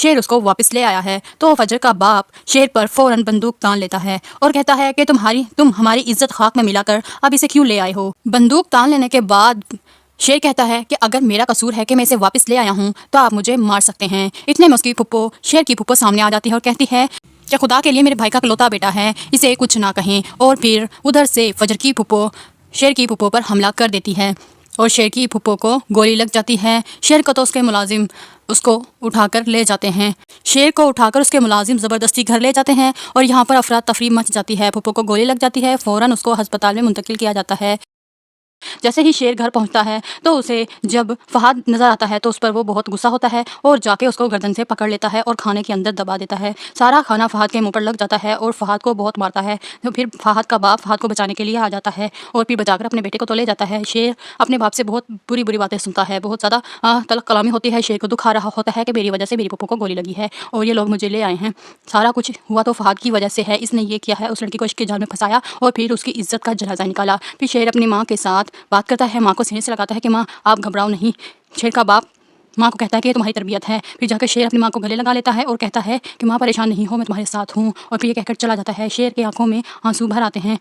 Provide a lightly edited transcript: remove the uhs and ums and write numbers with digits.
شیر اس کو واپس لے آیا ہے تو فجر کا باپ شیر پر فوراً بندوق تان لیتا ہے اور کہتا ہے کہ تم ہماری عزت خاک میں ملا کر اب اسے کیوں لے آئے ہو۔ بندوق تان لینے کے بعد شیر کہتا ہے کہ اگر میرا قصور ہے کہ میں اسے واپس لے آیا ہوں تو آپ مجھے مار سکتے ہیں۔ اتنے میں اس کی پھپھو شیر کی پھپھو سامنے آ جاتی ہے اور کہتی ہے کہ خدا کے لیے میرے بھائی کا اکلوتا بیٹا ہے، اسے کچھ نہ کہیں، اور پھر ادھر سے فجر کی پھپھو شیر کی پھپھو پر حملہ کر دیتی ہے اور شیر کی پھپھو کو گولی لگ جاتی ہے۔ شیر کو تو اس کے ملازم اس کو اٹھا کر لے جاتے ہیں، شیر کو اٹھا کر اس کے ملازم زبردستی گھر لے جاتے ہیں اور یہاں پر افراتفری مچ جاتی ہے۔ پھپھو کو گولی لگ جاتی ہے، فوراً اس کو ہسپتال میں منتقل کیا جاتا ہے۔ جیسے ہی شیر گھر پہنچتا ہے تو اسے جب فہد نظر آتا ہے تو اس پر وہ بہت غصہ ہوتا ہے اور جا کے اس کو گردن سے پکڑ لیتا ہے اور کھانے کے اندر دبا دیتا ہے۔ سارا کھانا فہد کے منہ پر لگ جاتا ہے اور فہد کو بہت مارتا ہے۔ تو پھر فہد کا باپ فہد کو بچانے کے لیے آ جاتا ہے اور پھر بچا کر اپنے بیٹے کو تو لے جاتا ہے۔ شیر اپنے باپ سے بہت بری باتیں سنتا ہے، بہت زیادہ تلخ کلامی ہوتی ہے۔ شیر کو دکھ آ رہا ہوتا ہے کہ میری وجہ سے میری پھپھو کو گولی لگی ہے اور یہ لوگ مجھے لے آئے ہیں، سارا کچھ ہوا تو فہد کی وجہ سے ہے، اس نے یہ کیا ہے، اس لڑکی کو عشق کے جال میں پھنسایا اور پھر اس کی عزت کا جنازہ نکالا۔ پھر شیر اپنی ماں کے ساتھ بات کرتا ہے، ماں کو سینے سے لگاتا ہے کہ ماں آپ گھبراؤ نہیں۔ شیر کا باپ ماں کو کہتا ہے کہ یہ تمہاری تربیت ہے۔ پھر جا کے شیر اپنی ماں کو گلے لگا لیتا ہے اور کہتا ہے کہ ماں پریشان نہیں ہو، میں تمہارے ساتھ ہوں، اور پھر یہ کہہ کر چلا جاتا ہے۔ شیر کی آنکھوں میں آنسو بھر آتے ہیں۔